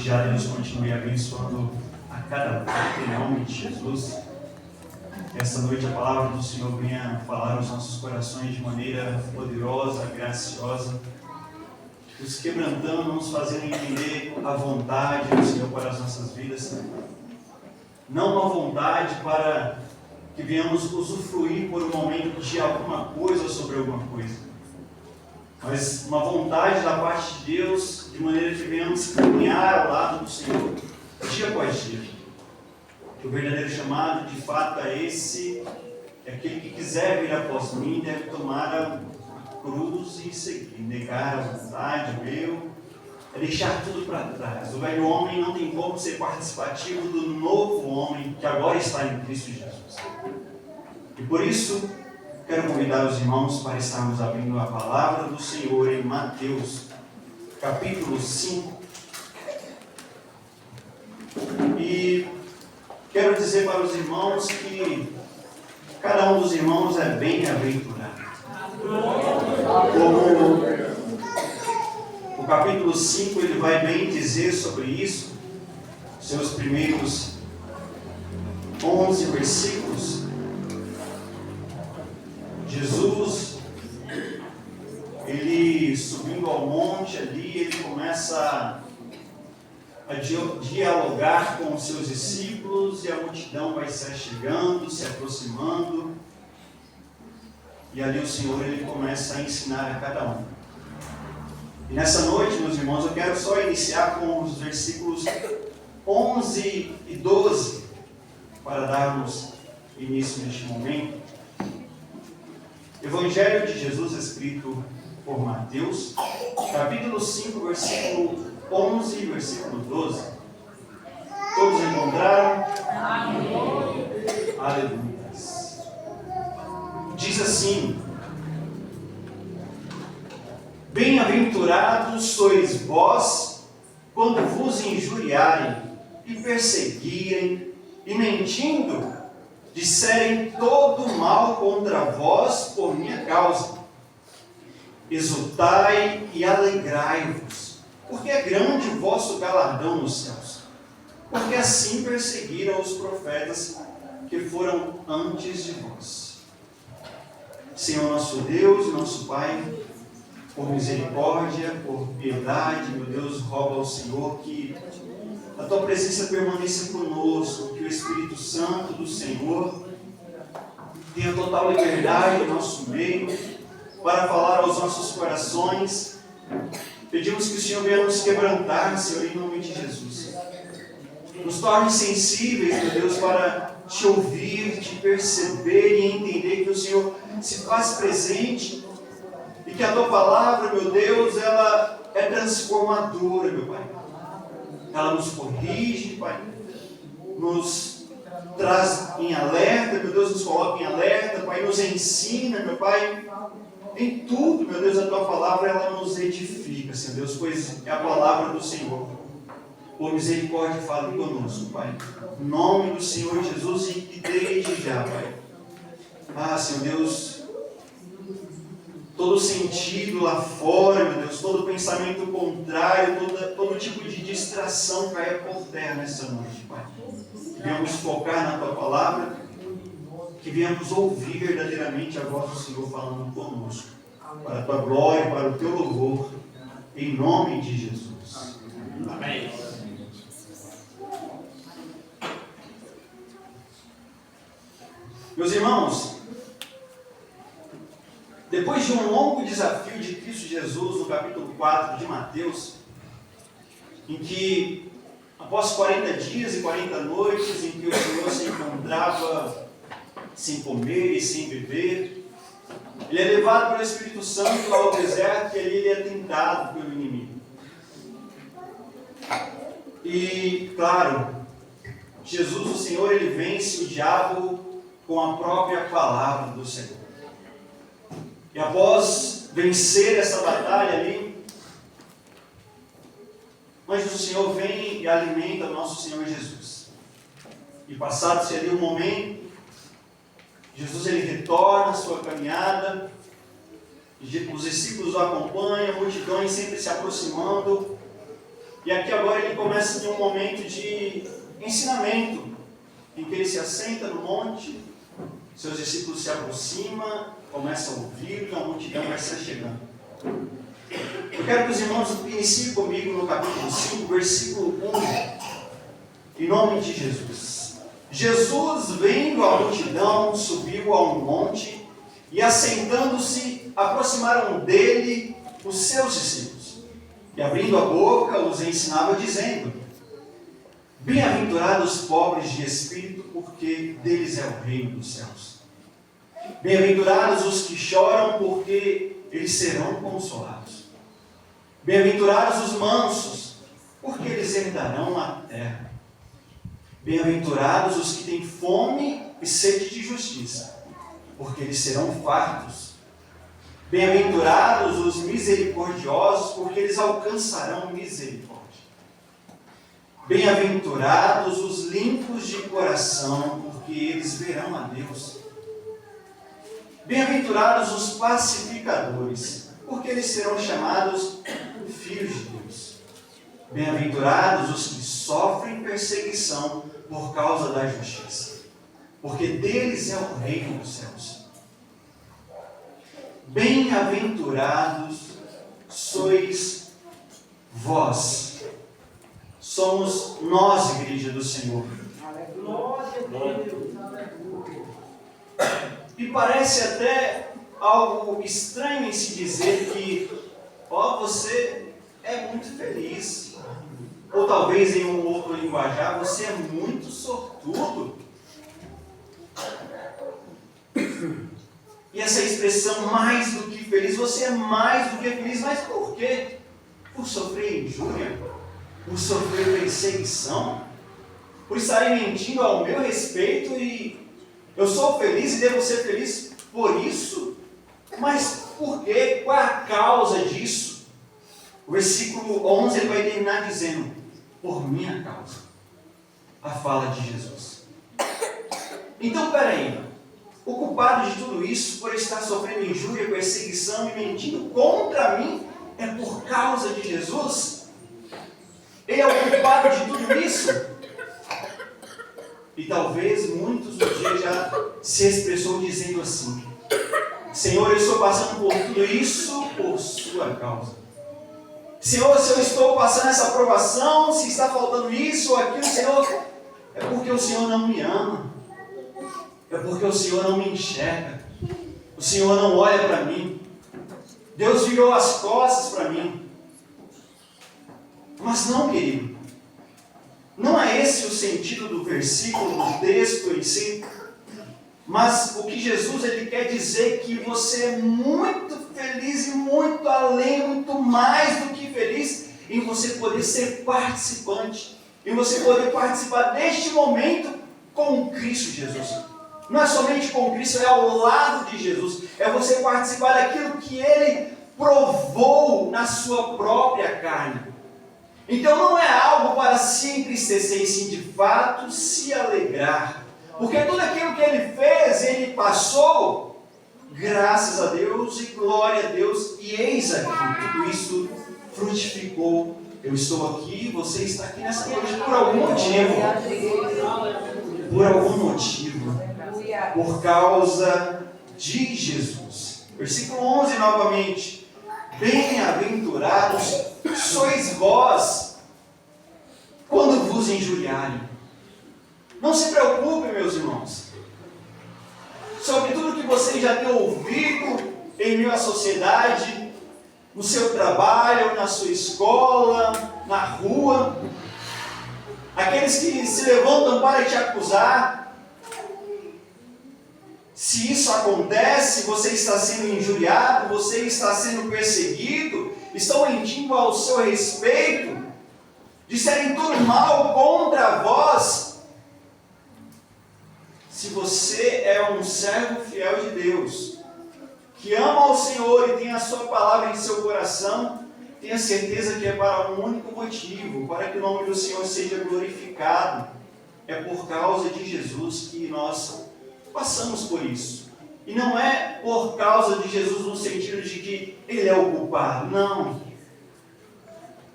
Já Deus continue abençoando a cada um em nome de Jesus. Esta noite a palavra do Senhor venha falar aos nossos corações de maneira poderosa, graciosa, nos quebrantando, nos fazendo entender a vontade do Senhor para as nossas vidas. Não uma vontade para que venhamos usufruir por um momento de alguma coisa ou sobre alguma coisa, mas uma vontade da parte de Deus, de maneira que venhamos caminhar ao lado do Senhor, dia após dia. O verdadeiro chamado, de fato, é esse: é aquele que quiser vir após mim, deve tomar a cruz e seguir, negar a vontade, o eu, é deixar tudo para trás. O velho homem não tem como ser participativo do novo homem que agora está em Cristo Jesus. E por isso, quero convidar os irmãos para estarmos abrindo a palavra do Senhor em Mateus, capítulo 5. E quero dizer para os irmãos que cada um dos irmãos é bem-aventurado. Como o capítulo 5 ele vai bem dizer sobre isso, seus primeiros 11 versículos. Jesus, ele subindo ao monte ali, ele começa a dialogar com os seus discípulos e a multidão vai se achegando, se aproximando, e ali o Senhor ele começa a ensinar a cada um. E nessa noite, meus irmãos, eu quero só iniciar com os versículos 11 e 12 para darmos início neste momento. Evangelho de Jesus escrito por Mateus, capítulo 5, versículo 11 e versículo 12. Todos encontraram? Amém. Aleluia. Diz assim: bem-aventurados sois vós quando vos injuriarem e perseguirem e mentindo disserem todo mal contra vós por minha causa. Exultai e alegrai-vos, porque é grande o vosso galardão nos céus, porque assim perseguiram os profetas que foram antes de vós. Senhor nosso Deus, nosso Pai, por misericórdia, por piedade, meu Deus, rogo ao Senhor que a Tua presença permaneça conosco, que o Espírito Santo do Senhor tenha total liberdade no nosso meio para falar aos nossos corações. Pedimos que o Senhor venha nos quebrantar, Senhor, em nome de Jesus. Nos torne sensíveis, meu Deus, para Te ouvir, Te perceber e entender que o Senhor se faz presente e que a Tua palavra, meu Deus, ela é transformadora, meu Pai. Ela nos corrige, Pai, nos traz em alerta, meu Deus, nos coloca em alerta, Pai, nos ensina, meu Pai, em tudo, meu Deus, a Tua palavra, ela nos edifica, Senhor Deus, pois é a palavra do Senhor. Por misericórdia, fale conosco, Pai, em nome do Senhor Jesus, e que desde já, Pai, Senhor Deus, todo sentido lá fora, meu Deus, todo pensamento contrário, todo tipo de distração caia por terra nessa noite, Pai. Que venhamos focar na Tua palavra, que venhamos ouvir verdadeiramente a voz do Senhor falando conosco, para a Tua glória, para o Teu louvor, em nome de Jesus. Amém. Meus irmãos, depois de um longo desafio de Cristo Jesus, no capítulo 4 de Mateus, em que, após 40 dias e 40 noites, em que o Senhor se encontrava sem comer e sem beber, Ele é levado pelo Espírito Santo ao deserto e ali Ele é tentado pelo inimigo. E, claro, Jesus, o Senhor, Ele vence o diabo com a própria palavra do Senhor. E após vencer essa batalha ali, o anjo do Senhor vem e alimenta o nosso Senhor Jesus. E passado-se ali um momento, Jesus ele retorna à sua caminhada, os discípulos o acompanham, multidões sempre se aproximando, E aqui agora ele começa em um momento de ensinamento, em que ele se assenta no monte, seus discípulos se aproximam, começam a ouvir, e a multidão vai se chegando. Eu quero que os irmãos iniciem comigo no capítulo 5, versículo 1, em nome de Jesus. Jesus, vendo a multidão, subiu a um monte, e assentando-se, aproximaram dele os seus discípulos. E abrindo a boca, os ensinava dizendo: Bem-aventurados os pobres de espírito, porque deles é o reino dos céus. Bem-aventurados os que choram, porque eles serão consolados. Bem-aventurados os mansos, porque eles herdarão a terra. Bem-aventurados os que têm fome e sede de justiça, porque eles serão fartos. Bem-aventurados os misericordiosos, porque eles alcançarão misericórdia. Bem-aventurados os limpos de coração, porque eles verão a Deus. Bem-aventurados os pacificadores, porque eles serão chamados filhos de Deus. Bem-aventurados os que sofrem perseguição por causa da justiça, porque deles é o reino dos céus. Bem-aventurados sois vós. Somos nós, igreja do Senhor. E parece até algo estranho em se dizer que, você é muito feliz. Ou talvez em um outro linguajar, você é muito sortudo. E essa expressão mais do que feliz, você é mais do que feliz, mas por quê? Por sofrer injúria? Por sofrer perseguição? Por estarem mentindo ao meu respeito e eu sou feliz e devo ser feliz por isso? Mas por quê? Qual é a causa disso? O versículo 11 ele vai terminar dizendo: por minha causa. A fala de Jesus. Então, peraí. O culpado de tudo isso, por estar sofrendo injúria, perseguição e mentindo contra mim, é por causa de Jesus? Ele é o culpado de tudo isso? E talvez muitos no dia já se expressou dizendo assim: Senhor, eu estou passando por tudo isso por sua causa. Senhor, se eu estou passando essa provação, se está faltando isso ou aquilo, Senhor, é porque o Senhor não me ama. É porque o Senhor não me enxerga. O Senhor não olha para mim. Deus virou as costas para mim. Mas não, querido. Não é esse o sentido do versículo, do texto em si. Mas o que Jesus ele quer dizer é que você é muito feliz e muito além, muito mais do que feliz em você poder ser participante. Em você poder participar deste momento com Cristo Jesus. Não é somente com Cristo, é ao lado de Jesus. É você participar daquilo que Ele provou na sua própria carne. Então não é algo para se entristecer, e sim de fato se alegrar. Porque tudo aquilo que Ele fez, Ele passou, graças a Deus e glória a Deus. E eis aqui, tudo isso frutificou. Eu estou aqui, você está aqui nessa noite por algum motivo. Por algum motivo. Por causa de Jesus. Versículo 11 novamente. Bem-aventurados sois vós quando vos injuriarem. Não se preocupe, meus irmãos, sobre tudo que você já tem ouvido em meio à sociedade, no seu trabalho, na sua escola, na rua. Aqueles que se levantam para te acusar. Se isso acontece, você está sendo injuriado, você está sendo perseguido, estão mentindo ao seu respeito, disserem tudo mal contra vós. Se você é um servo fiel de Deus, que ama ao Senhor e tem a sua palavra em seu coração, tenha certeza que é para um único motivo, para que o nome do Senhor seja glorificado. É por causa de Jesus que nós passamos por isso. E não é por causa de Jesus no sentido de que Ele é o culpado. Não.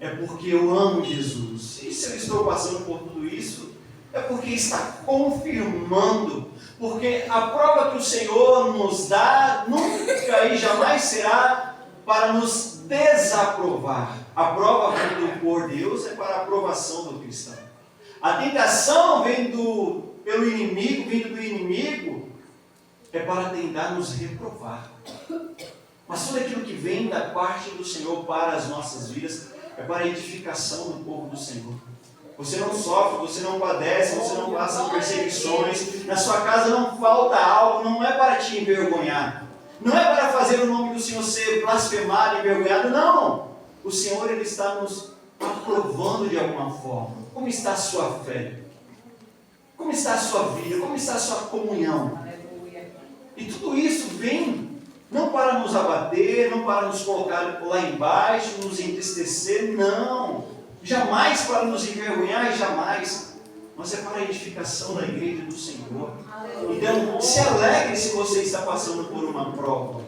é porque eu amo Jesus. E se eu estou passando por tudo isso, é porque está confirmando. Porque a prova que o Senhor nos dá nunca e jamais será para nos desaprovar. A prova vindo por Deus é para a aprovação do cristão. A tentação vindo do inimigo, é para tentar nos reprovar. Mas tudo aquilo que vem da parte do Senhor para as nossas vidas é para a edificação do povo do Senhor. Você não sofre, você não padece, você não passa perseguições, na sua casa não falta algo, não é para te envergonhar, não é para fazer o nome do Senhor ser blasfemado, envergonhado, não. O Senhor, Ele está nos aprovando de alguma forma. Como está a sua fé? Como está a sua vida? Como está a sua comunhão? E tudo isso vem não para nos abater, não para nos colocar lá embaixo, nos entristecer, não. Jamais para nos envergonhar, jamais. Mas é para a edificação da igreja do Senhor. Então, se alegre se você está passando por uma prova,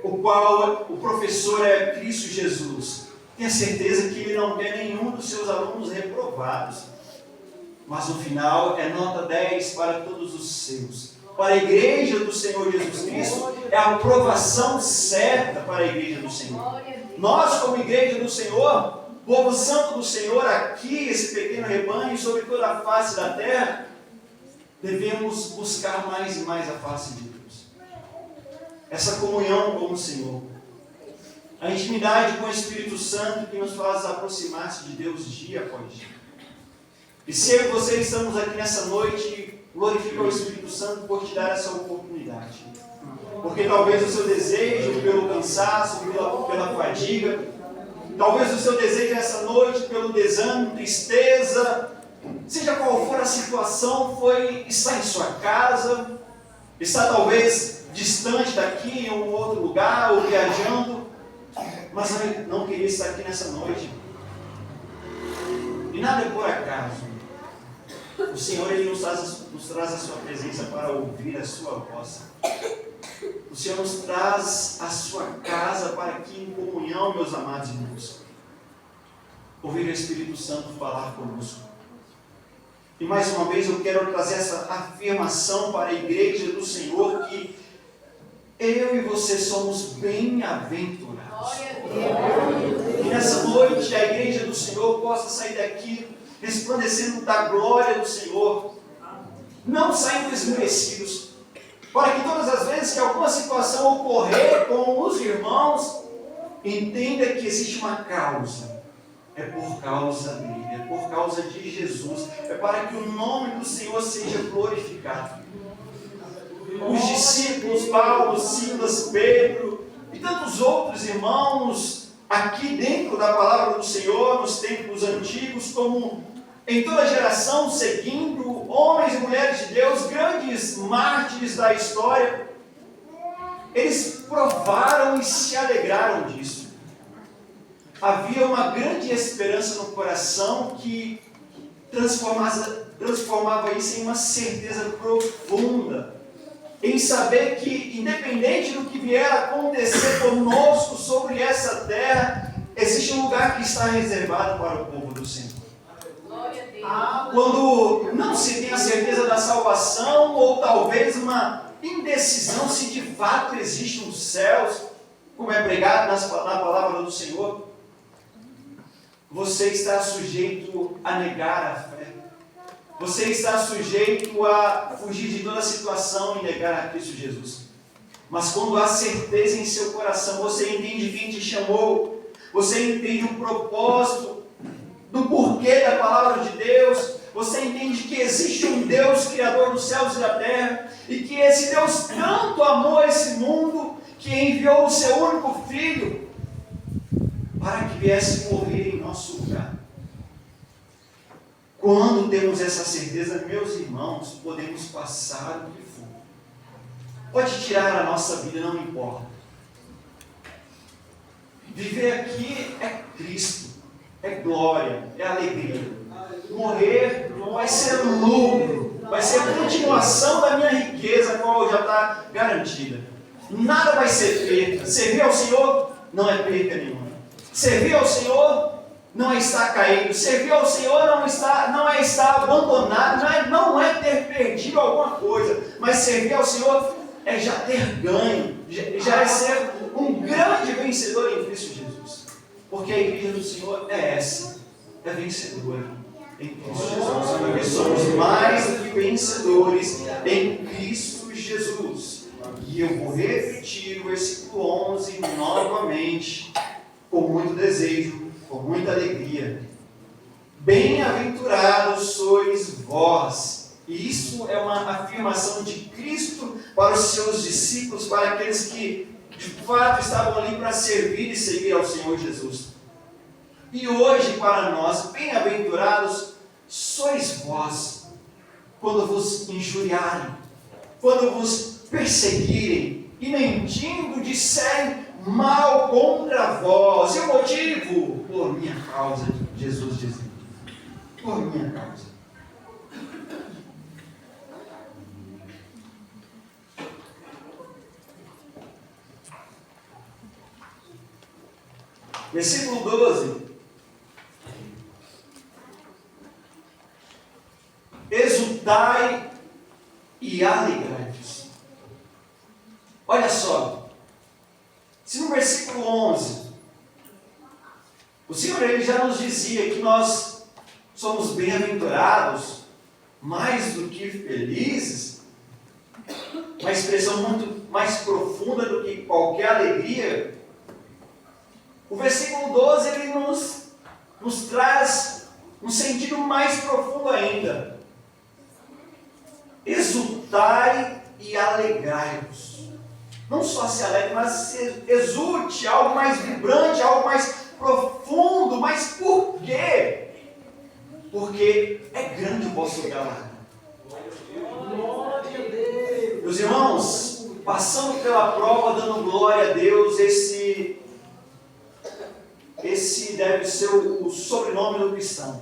o qual o professor é Cristo Jesus. Tenha certeza que Ele não quer nenhum dos seus alunos reprovados. Mas no final é nota 10 para todos os seus. Para a igreja do Senhor Jesus Cristo, é a aprovação certa para a igreja do Senhor. Nós, como igreja do Senhor, povo santo do Senhor, aqui, esse pequeno rebanho, sobre toda a face da terra, devemos buscar mais e mais a face de Deus. Essa comunhão com o Senhor. A intimidade com o Espírito Santo que nos faz aproximar-se de Deus dia após dia. E se eu e você estamos aqui nessa noite, glorifica o Espírito Santo por te dar essa oportunidade. Porque talvez o seu desejo pelo cansaço, pela fadiga, talvez o seu desejo nessa noite pelo desânimo, tristeza, seja qual for a situação, está em sua casa, está talvez distante daqui, em um outro lugar, ou viajando, mas não queria estar aqui nessa noite. E nada é por acaso. O Senhor, Ele nos traz a sua presença para ouvir a sua voz. O Senhor nos traz a sua casa para que em comunhão, meus amados irmãos, ouvir o Espírito Santo falar conosco. E mais uma vez eu quero trazer essa afirmação para a igreja do Senhor, que eu e você somos bem-aventurados. E nessa noite a igreja do Senhor possa sair daqui resplandecendo da glória do Senhor, não saindo esmurecidos, para que todas as vezes que alguma situação ocorrer com os irmãos, entenda que existe uma causa. É por causa dele, é por causa de Jesus, é para que o nome do Senhor seja glorificado. Os discípulos, Paulo, Silas, Pedro e tantos outros irmãos, aqui dentro da palavra do Senhor, nos tempos antigos, como em toda geração, seguindo homens e mulheres de Deus, grandes mártires da história, eles provaram e se alegraram disso. Havia uma grande esperança no coração que transformava isso em uma certeza profunda, em saber que, independente do que vier a acontecer conosco sobre essa terra, existe um lugar que está reservado para o povo do Senhor. Quando não se tem a certeza da salvação, ou talvez uma indecisão se de fato existem os céus, como é pregado na palavra do Senhor, você está sujeito a negar a fé. Você está sujeito a fugir de toda situação e negar a Cristo Jesus. Mas quando há certeza em seu coração, você entende quem te chamou, você entende o propósito do porquê da palavra de Deus, você entende que existe um Deus criador dos céus e da terra, e que esse Deus tanto amou esse mundo, que enviou o seu único Filho, para que viesse morrer em nosso lugar. Quando temos essa certeza, meus irmãos, podemos passar o que for. Pode tirar a nossa vida, não importa. Viver aqui é Cristo. É glória, é alegria. Morrer vai ser lucro, vai ser a continuação da minha riqueza, a qual já está garantida. Nada vai ser perda. Servir ao Senhor não é perda nenhuma. Servir ao Senhor não é estar caído. Servir ao Senhor não é estar abandonado, não é ter perdido alguma coisa, mas servir ao Senhor é já ter ganho, já é ser um grande vencedor em Cristo Jesus. Porque a igreja do Senhor é essa, é vencedora em Cristo Jesus. Porque somos mais do que vencedores em Cristo Jesus. E eu vou repetir o versículo 11 novamente, com muito desejo, com muita alegria. Bem-aventurados sois vós. E isso é uma afirmação de Cristo para os seus discípulos, para aqueles que de fato estavam ali para servir e seguir ao Senhor Jesus. E hoje para nós, bem-aventurados sois vós, quando vos injuriarem, quando vos perseguirem e mentindo disserem mal contra vós. E o motivo? Por minha causa, Jesus dizendo. Por minha causa. Versículo 12. Exultai e alegrai-vos. Olha só. Se no versículo 11, o Senhor ele já nos dizia que nós somos bem-aventurados, mais do que felizes, uma expressão muito mais profunda do que qualquer alegria. O versículo 12 ele nos traz um sentido mais profundo ainda. Exultai e alegrai-vos. Não só se alegre, mas exulte, algo mais vibrante, algo mais profundo. Mas por quê? Porque é grande o vosso galardão. Meus irmãos, passando pela prova, dando glória a Deus, esse deve ser o sobrenome do cristão.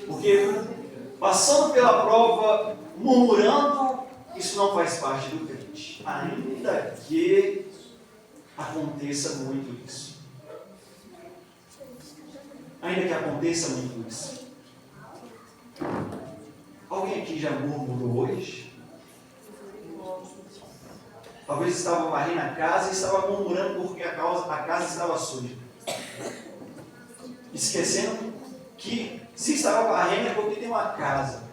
Porque passando pela prova, murmurando, isso não faz parte do crente. Ainda que aconteça muito isso. Ainda que aconteça muito isso. Alguém aqui já murmurou hoje? Talvez estava varrendo a casa e estava murmurando porque a casa estava suja. Esquecendo que se estava varrendo é porque tem uma casa.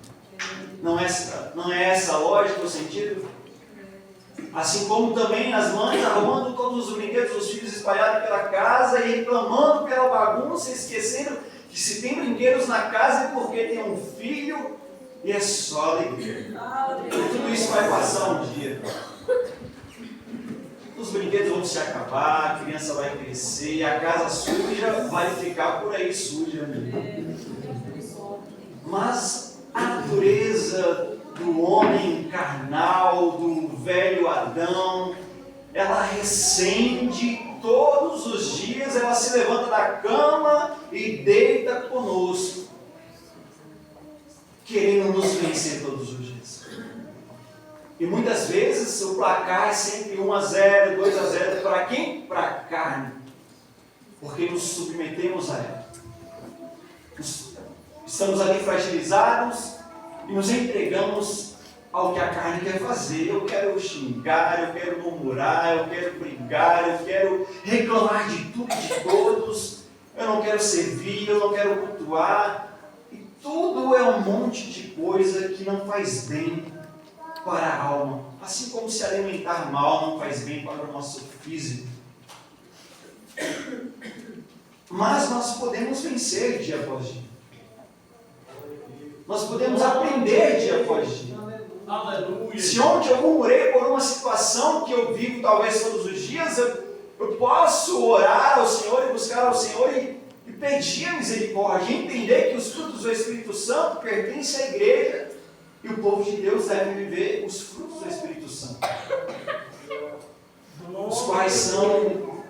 Não é essa a lógica, o sentido? Assim como também as mães arrumando todos os brinquedos dos filhos espalhados pela casa e reclamando pela bagunça, esquecendo que se tem brinquedos na casa é porque tem um filho e é só alegria. Tudo isso vai passar um dia. Os brinquedos vão se acabar, a criança vai crescer e a casa suja vai ficar por aí suja mesmo. Mas a natureza do homem carnal, do velho Adão, ela recende todos os dias, ela se levanta da cama e deita conosco, querendo nos vencer todos os dias. E muitas vezes o placar é sempre 1-0, 2-0, para quem? Para a carne, porque nos submetemos a ela. Estamos ali fragilizados e nos entregamos ao que a carne quer fazer. Eu quero xingar, eu quero murmurar, eu quero brigar, eu quero reclamar de tudo e de todos, eu não quero servir, eu não quero cultuar. E tudo é um monte de coisa que não faz bem para a alma. Assim como se alimentar mal não faz bem para o nosso físico. Mas nós podemos vencer dia após dia. Nós podemos aprender dia após dia. Aleluia. Se ontem eu murmurei por uma situação que eu vivo talvez todos os dias, eu posso orar ao Senhor e buscar ao Senhor e pedir a misericórdia, e entender que os frutos do Espírito Santo pertencem à igreja e o povo de Deus deve viver os frutos do Espírito Santo, os quais são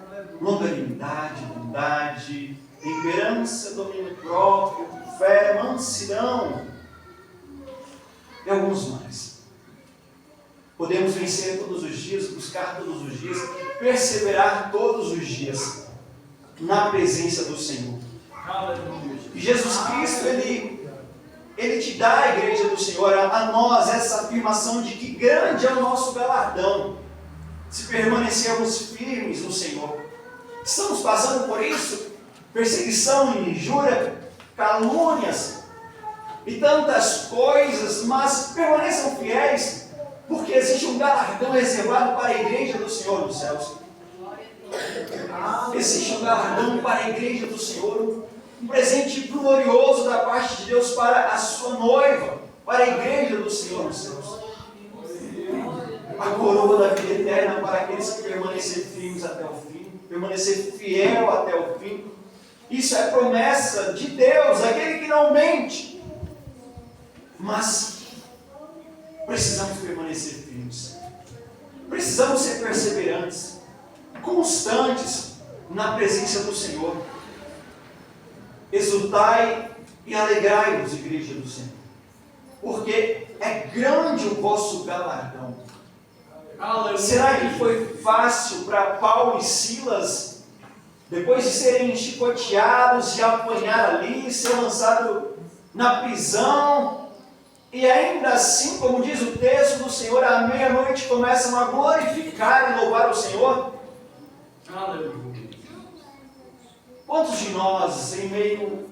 longanimidade, bondade, temperança, domínio próprio, fé, mansidão e alguns mais. Podemos vencer todos os dias, buscar todos os dias, perseverar todos os dias na presença do Senhor. E Jesus Cristo, Ele te dá, a igreja do Senhor, a nós, essa afirmação de que grande é o nosso galardão, se permanecermos firmes no Senhor. Estamos passando por isso, perseguição, injúria, calúnias e tantas coisas, mas permaneçam fiéis, porque existe um galardão reservado para a igreja do Senhor dos céus. Existe um galardão para a igreja do Senhor, um presente glorioso da parte de Deus para a sua noiva, para a igreja do Senhor dos céus. A coroa da vida eterna para aqueles que permanecerem firmes até o fim, permanecer fiel até o fim. Isso é promessa de Deus, aquele que não mente. Mas precisamos permanecer firmes. Precisamos ser perseverantes, constantes na presença do Senhor. Exultai e alegrai-vos, igreja do Senhor, porque é grande o vosso galardão. Será que foi fácil para Paulo e Silas, depois de serem chicoteados e apanhar ali, ser lançado na prisão, e ainda assim, como diz o texto do Senhor, à meia-noite começam a glorificar e louvar o Senhor? Quantos de nós, em meio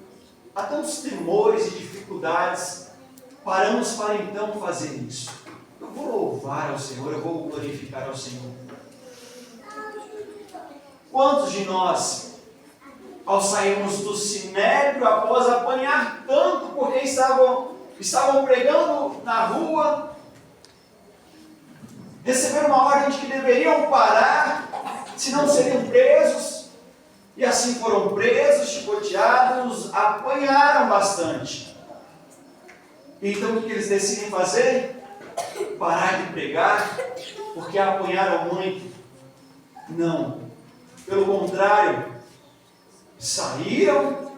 a tantos temores e dificuldades, paramos para então fazer isso? Eu vou louvar ao Senhor, eu vou glorificar ao Senhor. Quantos de nós, ao sairmos do sinédrio, após apanhar tanto, porque estavam pregando na rua, receberam uma ordem de que deveriam parar, senão seriam presos, e assim foram presos, chicoteados, apanharam bastante. Então o que eles decidem fazer? Parar de pregar, porque apanharam muito? Não. Pelo contrário, saíram,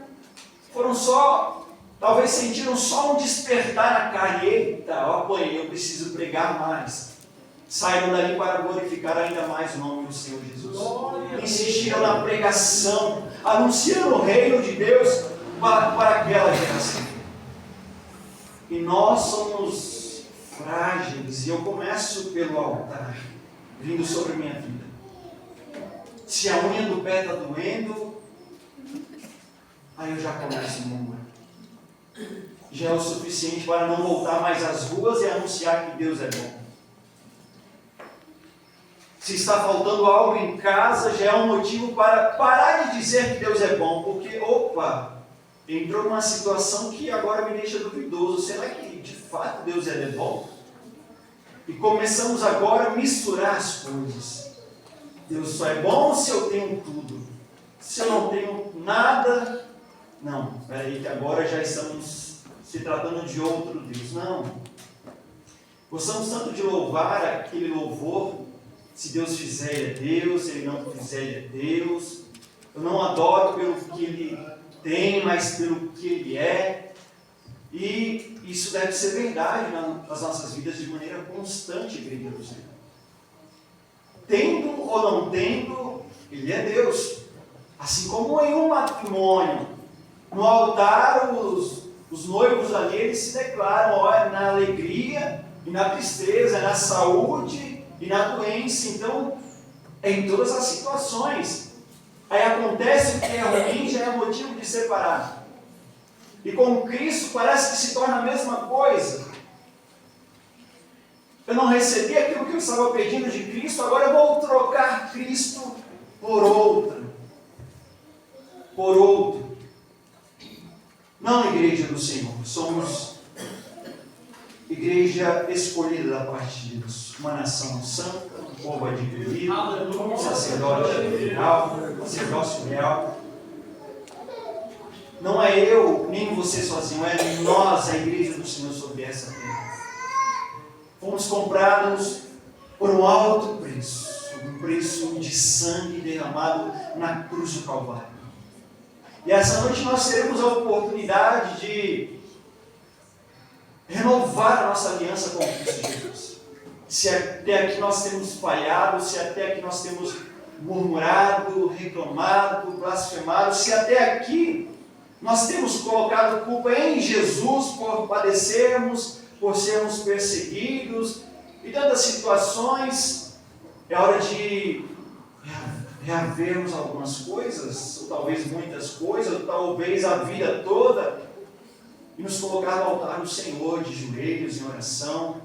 talvez sentiram só um despertar na carne. Eita, eu apanhei, eu preciso pregar mais. Saíram dali para glorificar ainda mais o nome do Senhor Jesus. Insistiram na pregação, anunciando o reino de Deus para aquela geração. E nós somos frágeis, e eu começo pelo altar, vindo sobre a minha vida. Se a unha do pé está doendo, aí eu já começo a murmurar. Já é o suficiente para não voltar mais às ruas e anunciar que Deus é bom. Se está faltando algo em casa, já é um motivo para parar de dizer que Deus é bom, porque, entrou numa situação que agora me deixa duvidoso. Será que de fato Deus é bom? E começamos agora a misturar as coisas. Deus só é bom se eu tenho tudo. Se eu não tenho nada, não, peraí, que agora já estamos se tratando de outro Deus. Não. Gostamos tanto de louvar aquele louvor. Se Deus fizer, Ele é Deus. Se Ele não fizer, Ele é Deus. Eu não adoro pelo que Ele tem, mas pelo que Ele é. E isso deve ser verdade nas nossas vidas de maneira constante, igreja do Senhor. Tendo ou não tendo, Ele é Deus. Assim como em um matrimônio, no altar, os noivos ali, eles se declaram na alegria e na tristeza, na saúde e na doença. Então, em todas as situações, aí acontece o que é ruim, já é motivo de separar. E com Cristo parece que se torna a mesma coisa. Eu não recebi aquilo que eu estava pedindo de Cristo, agora eu vou trocar Cristo por outro. Por outro. Não, igreja do Senhor, somos igreja escolhida da parte de Deus, uma nação santa, um povo adquirido, um sacerdócio real. Não é eu, nem você sozinho, é nós, a igreja do Senhor, sobre essa terra. Fomos comprados por um alto preço, um preço de sangue derramado na cruz do Calvário. E essa noite nós teremos a oportunidade de renovar a nossa aliança com Cristo Jesus. Se até aqui nós temos falhado, se até aqui nós temos murmurado, reclamado, blasfemado, se até aqui Nós temos colocado culpa em Jesus por padecermos, por sermos perseguidos e tantas situações. É hora de reavermos algumas coisas, ou talvez muitas coisas, ou talvez a vida toda, e nos colocar no altar do Senhor de joelhos em oração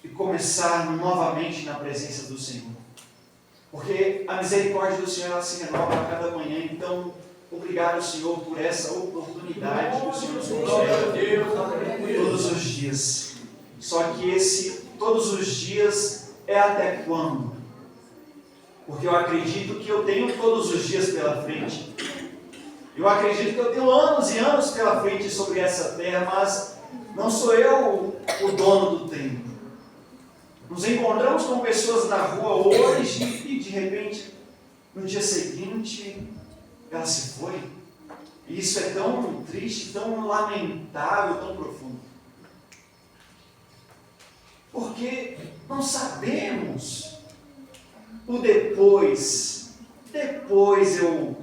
e começar novamente na presença do Senhor. Porque a misericórdia do Senhor ela se renova a cada manhã. Então, obrigado, Senhor, por essa oportunidade que o Senhor nos concede todos os dias. Só que esse todos os dias é até quando? Porque eu acredito que eu tenho todos os dias pela frente. Eu acredito que eu tenho anos e anos pela frente sobre essa terra, mas não sou eu o dono do tempo. Nos encontramos com pessoas na rua hoje e de repente, no dia seguinte, ela se foi. E isso é tão triste, tão lamentável, tão profundo. Porque não sabemos o depois. Depois eu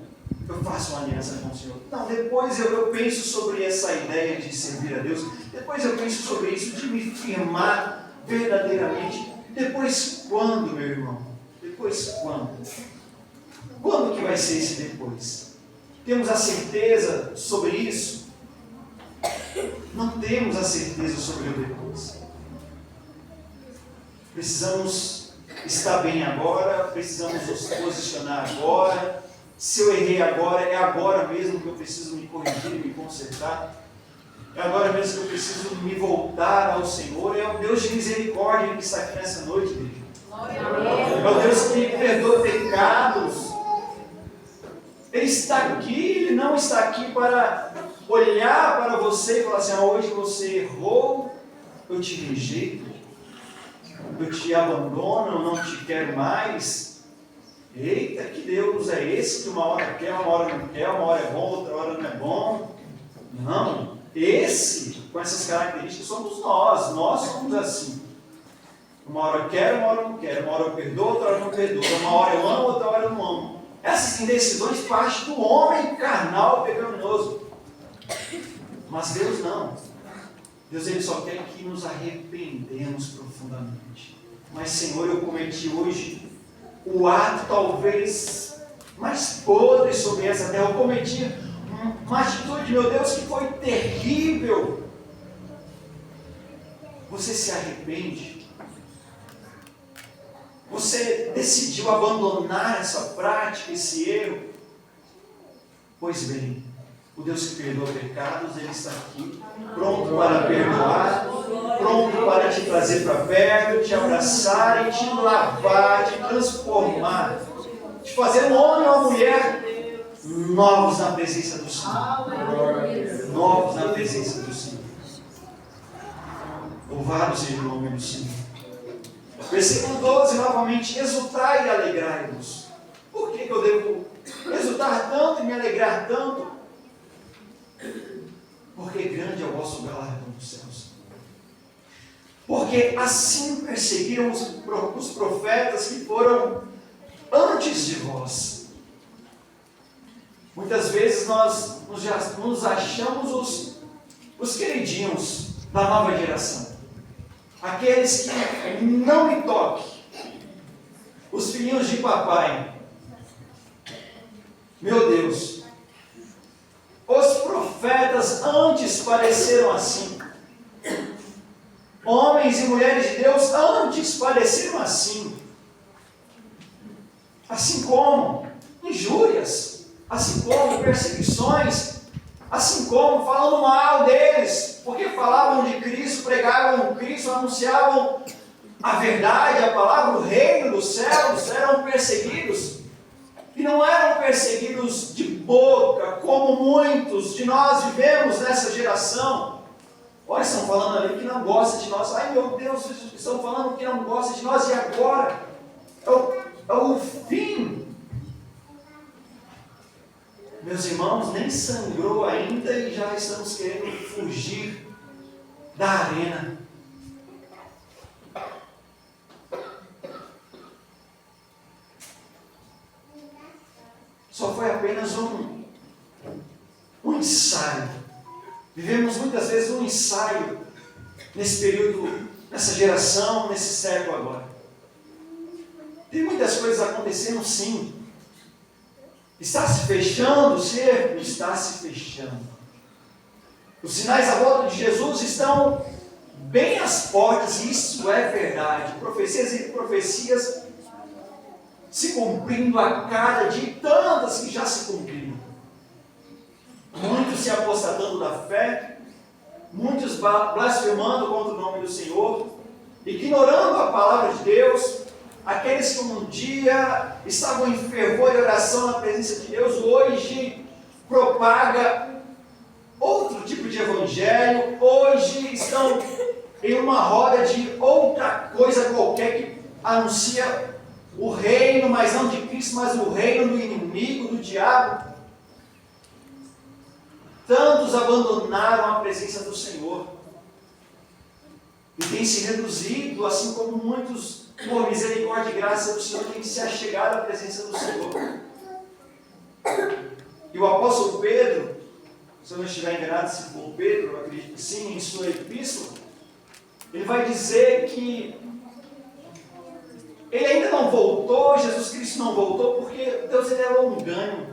faço uma aliança com o Senhor. Não, depois eu penso sobre essa ideia de servir a Deus. Depois eu penso sobre isso, de me firmar verdadeiramente. Depois quando, meu irmão? Depois quando? Quando que vai ser esse depois? Temos a certeza sobre isso? Não temos a certeza sobre o depois. Precisamos estar bem agora, precisamos nos posicionar agora. Se eu errei agora, é agora mesmo que eu preciso me corrigir e me consertar. É agora mesmo que eu preciso me voltar ao Senhor. É o Deus de misericórdia que está aqui nessa noite, igreja. É o Deus que perdoa pecados. Ele está aqui, Ele não está aqui para olhar para você e falar assim: hoje você errou, eu te rejeito, eu te abandono, eu não te quero mais. Eita, que Deus é esse que uma hora quer, uma hora não quer, uma hora é bom, outra hora não é bom? Não, esse, com essas características, somos nós somos assim. Uma hora eu quero, uma hora eu não quero, uma hora eu perdoo, outra hora eu não perdoo, uma hora eu amo, outra hora eu não amo. Essas indecisões partem do homem carnal pecaminoso. Mas Deus não. Deus ele só quer que nos arrependemos profundamente. Mas Senhor, eu cometi hoje o ato talvez mais podre sobre essa terra. Eu cometi uma atitude, meu Deus, que foi terrível. Você se arrepende? Você decidiu abandonar essa prática, esse erro? Pois bem, o Deus que perdoa pecados, Ele está aqui, pronto para perdoar, pronto para te trazer para perto, te abraçar e te lavar, te transformar, te fazer um homem ou uma mulher novos na presença do Senhor. Novos na presença do Senhor. Louvado seja o nome do Senhor. Versículo 12, novamente: exultai e alegrai-vos. Por que eu devo exultar tanto e me alegrar tanto? Porque grande é o vosso galardão dos céus. Porque assim perseguiram os profetas que foram antes de vós. Muitas vezes nós nos achamos os queridinhos da nova geração. Aqueles que não me toquem. Os filhinhos de papai. Meu Deus. Os profetas antes pareceram assim. Homens e mulheres de Deus antes pareceram assim. Assim como injúrias, assim como perseguições, assim como falando mal deles, porque falavam de Cristo, pregavam Cristo, anunciavam a verdade, a palavra, o reino dos céus, eram perseguidos. E não eram perseguidos de boca, como muitos de nós vivemos nessa geração. Olha, estão falando ali que não gosta de nós. Ai meu Deus, estão falando que não gosta de nós. E agora? É o fim. Meus irmãos, nem sangrou ainda e já estamos querendo fugir da arena. Só foi apenas um Vivemos muitas vezes um ensaio nesse período, nessa geração, nesse século agora. Tem muitas coisas acontecendo, sim. Está se fechando o cerco? Está se fechando. Os sinais da volta de Jesus estão bem às portas, e isso é verdade. Profecias e profecias se cumprindo a cada dia, tantas que já se cumpriram. Muitos se apostatando da fé, muitos blasfemando contra o nome do Senhor, ignorando a palavra de Deus. Aqueles que um dia estavam em fervor e oração na presença de Deus, hoje propaga outro tipo de evangelho, hoje estão em uma roda de outra coisa qualquer que anuncia o reino, mas não de Cristo, mas o reino do inimigo, do diabo. Tantos abandonaram a presença do Senhor e têm se reduzido, assim como muitos, por misericórdia e graça do Senhor, têm se achegado à presença do Senhor. E o apóstolo Pedro, se eu não estiver enganado, se for Pedro, eu acredito que sim, em sua epístola, ele vai dizer que ele ainda não voltou, Jesus Cristo não voltou, porque Deus ele é longânimo,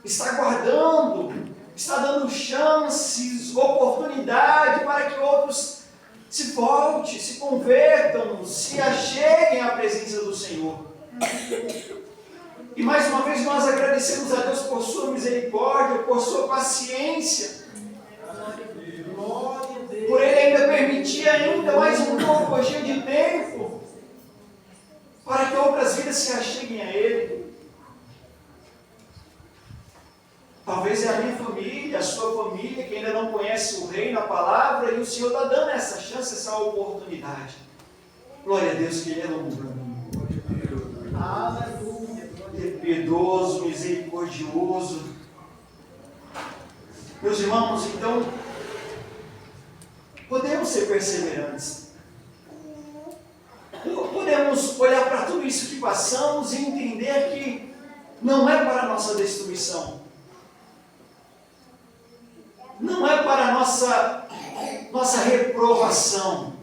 está aguardando, está dando chances, oportunidade para que outros se voltem, se convertam, se acheguem à presença do Senhor. E mais uma vez nós agradecemos a Deus por sua misericórdia, por sua paciência, por Ele ainda permitir ainda mais um pouco pouquinho de tempo, para que outras vidas se acheguem a Ele. Talvez é a minha família, a sua família, que ainda não conhece o reino, a palavra, e o Senhor está dando essa chance, essa oportunidade. Glória a Deus, que Ele é longânimo. Aleluia. Ele é piedoso, misericordioso. Meus irmãos, então, podemos ser perseverantes. Podemos olhar para tudo isso que passamos e entender que não é para a nossa destruição. Não é para a nossa reprovação.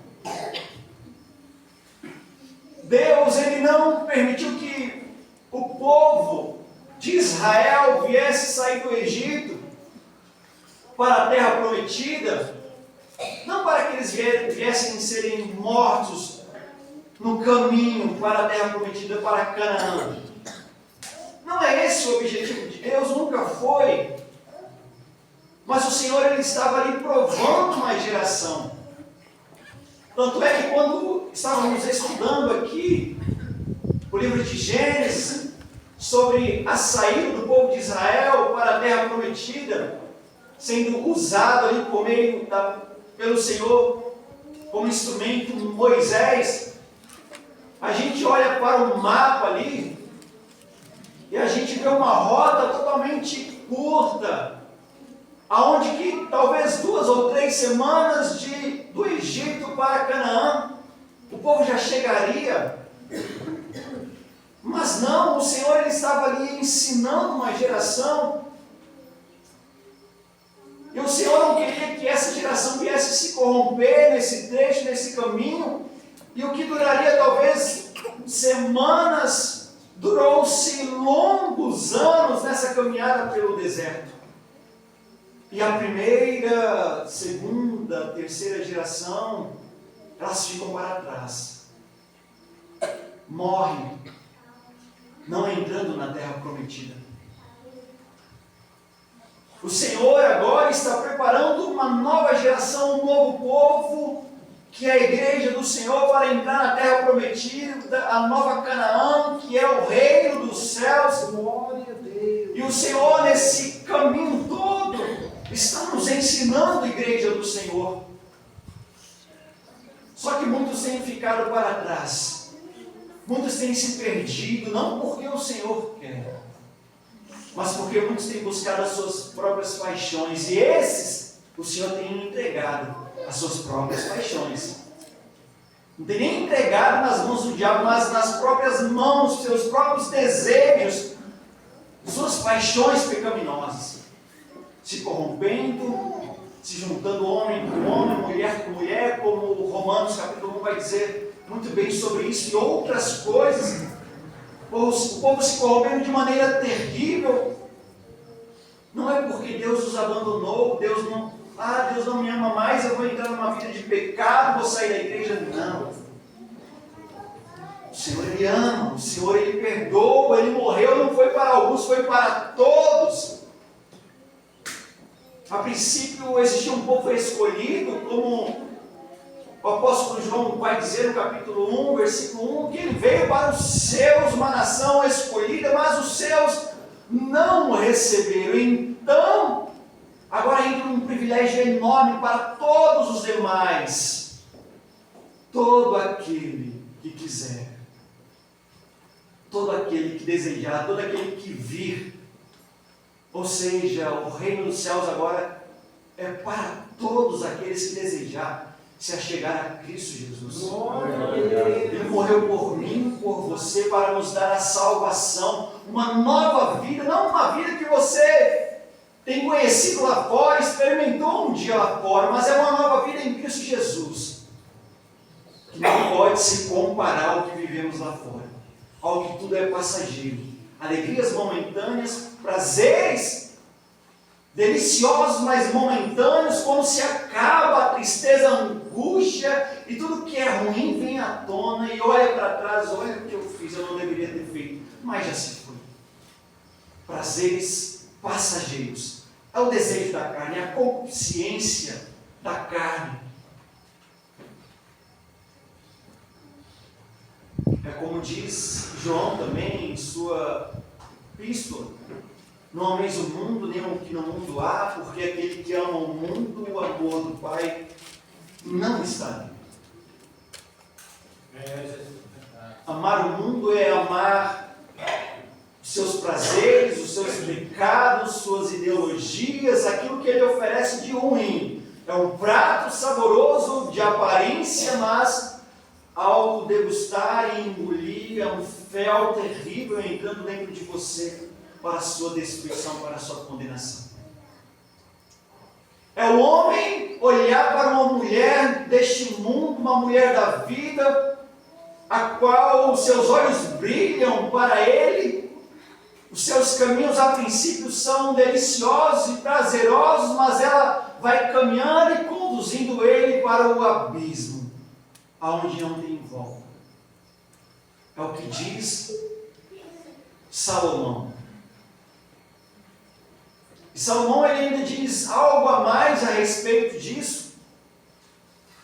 Deus, Ele não permitiu que o povo de Israel viesse sair do Egito para a terra prometida, não para que eles viessem serem mortos no caminho para a terra prometida, para Canaã. Não é esse o objetivo de Deus, nunca foi. Mas o Senhor, Ele estava ali provando uma geração. Tanto é que quando estávamos estudando aqui o livro de Gênesis, sobre a saída do povo de Israel para a terra prometida, sendo usado ali por meio pelo Senhor como instrumento Moisés, a gente olha para o mapa ali e a gente vê uma rota totalmente curta, aonde que talvez 2 ou 3 semanas do Egito para Canaã, o povo já chegaria. Mas não, o Senhor Ele estava ali ensinando uma geração, e o Senhor não queria que essa geração viesse se corromper nesse trecho, nesse caminho, e o que duraria talvez semanas, durou-se longos anos nessa caminhada pelo deserto. E a primeira, segunda, terceira geração, elas ficam para trás. Morrem, não entrando na terra prometida. O Senhor agora está preparando uma nova geração, um novo povo, que é a igreja do Senhor, para entrar na terra prometida, a nova Canaã, que é o reino dos céus. Glória a Deus. E o Senhor, nesse caminho todo, está nos ensinando, igreja do Senhor. Só que muitos têm ficado para trás. Muitos têm se perdido, não porque o Senhor quer, mas porque muitos têm buscado as suas próprias paixões. E esses, o Senhor tem entregado as suas próprias paixões. Não tem nem entregado nas mãos do diabo, mas nas próprias mãos, seus próprios desejos, suas paixões pecaminosas. Se corrompendo, se juntando homem com homem, mulher com mulher, como Romanos capítulo 1 vai dizer muito bem sobre isso, e outras coisas. O povo se corrompendo de maneira terrível. Não é porque Deus os abandonou, Deus não me ama mais, eu vou entrar numa vida de pecado, vou sair da igreja. Não. O Senhor, Ele ama, o Senhor, Ele perdoa, Ele morreu, não foi para alguns, foi para todos. A princípio existia um povo escolhido, como o apóstolo João vai dizer no capítulo 1, versículo 1, que ele veio para os seus, uma nação escolhida, mas os seus não o receberam. Então, agora entra um privilégio enorme para todos os demais. Todo aquele que quiser, todo aquele que desejar, todo aquele que vir. Ou seja, o reino dos céus agora é para todos aqueles que desejar se achegar a Cristo Jesus. Ele morreu por mim, por você, para nos dar a salvação, uma nova vida, não uma vida que você tem conhecido lá fora, experimentou um dia lá fora, mas é uma nova vida em Cristo Jesus, que não pode se comparar ao que vivemos lá fora, ao que tudo é passageiro, alegrias momentâneas, prazeres deliciosos, mas momentâneos, quando se acaba a tristeza, a angústia, e tudo que é ruim vem à tona, e olha para trás, olha o que eu fiz, eu não deveria ter feito, mas já se foi. Prazeres passageiros, é o desejo da carne, é a consciência da carne. É como diz João também em sua epístola: não ameis o mundo, nem o que no mundo há, porque aquele que ama o mundo, o amor do Pai não está nele. Amar o mundo é amar os seus prazeres, os seus pecados, suas ideologias, aquilo que ele oferece de ruim. É um prato saboroso de aparência, mas ao degustar e engolir, é um fel terrível entrando dentro de você, para a sua destruição, para a sua condenação. É o homem olhar para uma mulher deste mundo, uma mulher da vida, a qual os seus olhos brilham para ele, os seus caminhos a princípio são deliciosos e prazerosos, mas ela vai caminhando e conduzindo ele para o abismo, aonde não tem volta. É o que diz Salomão. E Salomão ele ainda diz algo a mais a respeito disso,